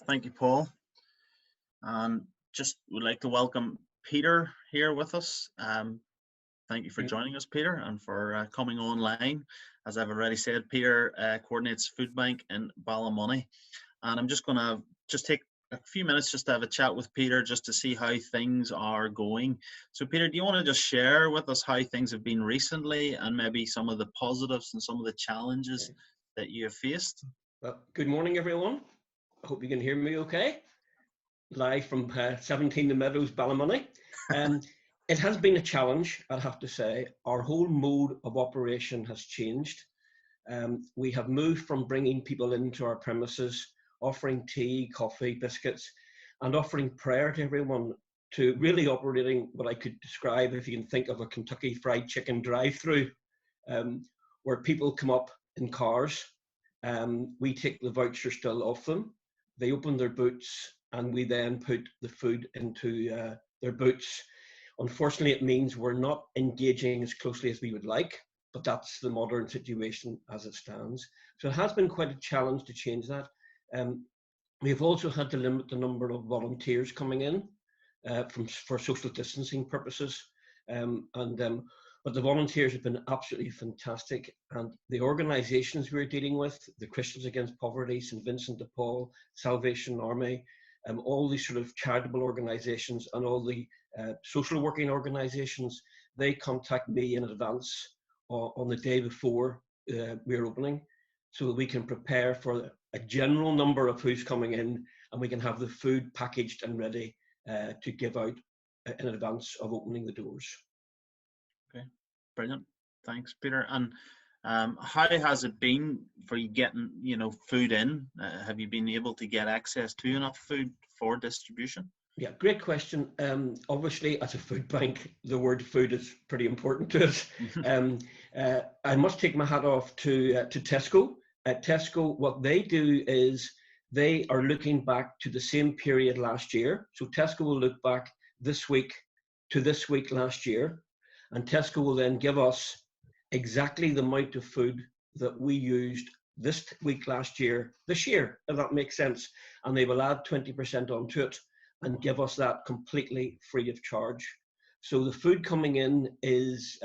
Thank you, Paul. And just would like to welcome Peter here with us. Thank you for joining us, Peter, and for coming online. As I've already said, Peter coordinates Foodbank in Ballymoney. And I'm just going to take a few minutes just to have a chat with Peter just to see how things are going. So, Peter, do you want to just share with us how things have been recently and maybe some of the positives and some of the challenges that you have faced? Well, good morning, everyone. I hope you can hear me okay. Live from 17 The Meadows, Ballymoney. It has been a challenge, I have to say. Our whole mode of operation has changed. We have moved from bringing people into our premises, offering tea, coffee, biscuits, and offering prayer to everyone, to really operating what I could describe, if you can think of a Kentucky Fried Chicken drive-through, where people come up in cars. We take the voucher still off them. They open their boots and we then put the food into their boots. Unfortunately, it means we're not engaging as closely as we would like, but that's the modern situation as it stands. So it has been quite a challenge to change that. We've also had to limit the number of volunteers coming in for social distancing purposes. But the volunteers have been absolutely fantastic, and the organisations we're dealing with, the Christians Against Poverty, St Vincent de Paul, Salvation Army, all these sort of charitable organisations and all the social working organisations, they contact me in advance on the day before we're opening, so that we can prepare for a general number of who's coming in, and we can have the food packaged and ready to give out in advance of opening the doors. Okay, brilliant. Thanks, Peter. And how has it been for you getting, food in? Have you been able to get access to enough food for distribution? Yeah, great question. Obviously, as a food bank, the word food is pretty important to us. I must take my hat off to Tesco. At Tesco, what they do is they are looking back to the same period last year. So Tesco will look back this week to this week last year, and Tesco will then give us exactly the amount of food that we used this week last year, this year, if that makes sense. And they will add 20% onto it and give us that completely free of charge. So the food coming in is,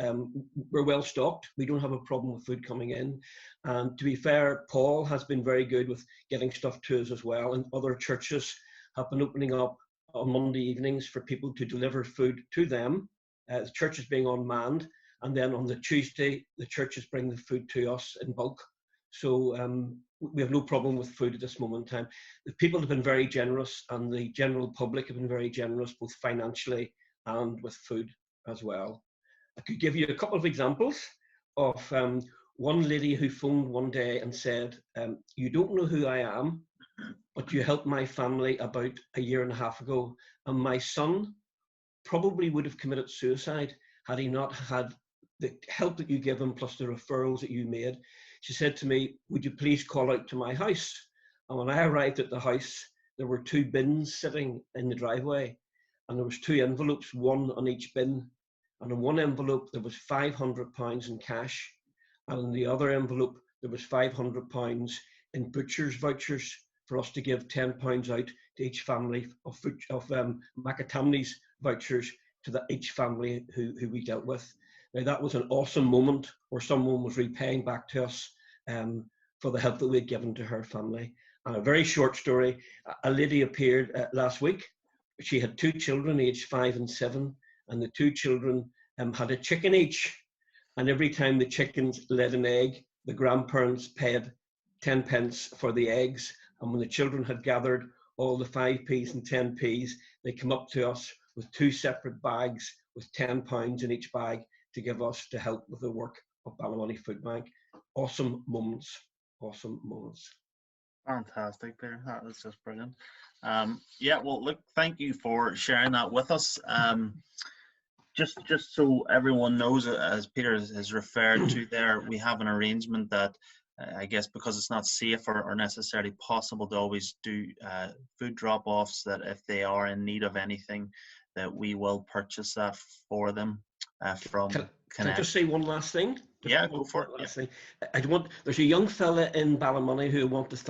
we're well stocked. We don't have a problem with food coming in. And to be fair, Paul has been very good with getting stuff to us as well. And other churches have been opening up on Monday evenings for people to deliver food to them. The church is being unmanned. And then on the Tuesday, the churches bring the food to us in bulk. So we have no problem with food at this moment in time. The people have been very generous, and the general public have been very generous, both financially and with food as well. I could give you a couple of examples of one lady who phoned one day and said, you don't know who I am, but you helped my family about a year and a half ago, and my son probably would have committed suicide had he not had the help that you give him plus the referrals that you made. She said to me, would you please call out to my house? And when I arrived at the house, there were 2 bins sitting in the driveway, and there was 2 envelopes, one on each bin. And in one envelope, there was £500 in cash. And in the other envelope, there was £500 in butcher's vouchers for us to give £10 out to each family of Macatami's vouchers to each family who we dealt with. Now, that was an awesome moment where someone was repaying back to us for the help that we had given to her family. And a very short story, a lady appeared last week. She had 2 children, aged 5 and 7, and the 2 children had a chicken each. And every time the chickens laid an egg, the grandparents paid 10 pence for the eggs. And when the children had gathered all the 5p's and 10p's, they come up to us with 2 separate bags with £10 in each bag to give us to help with the work of Ballymoney Food Bank. Awesome moments, awesome moments. Fantastic, Peter. That was just brilliant. Yeah, well, look, thank you for sharing that with us. Just so everyone knows, as Peter has referred to there, we have an arrangement that I guess because it's not safe or necessarily possible to always do food drop-offs, that if they are in need of anything, that we will purchase that for them from Can I just say one last thing? Yeah, go for it. There's a young fella in Ballymoney who I want to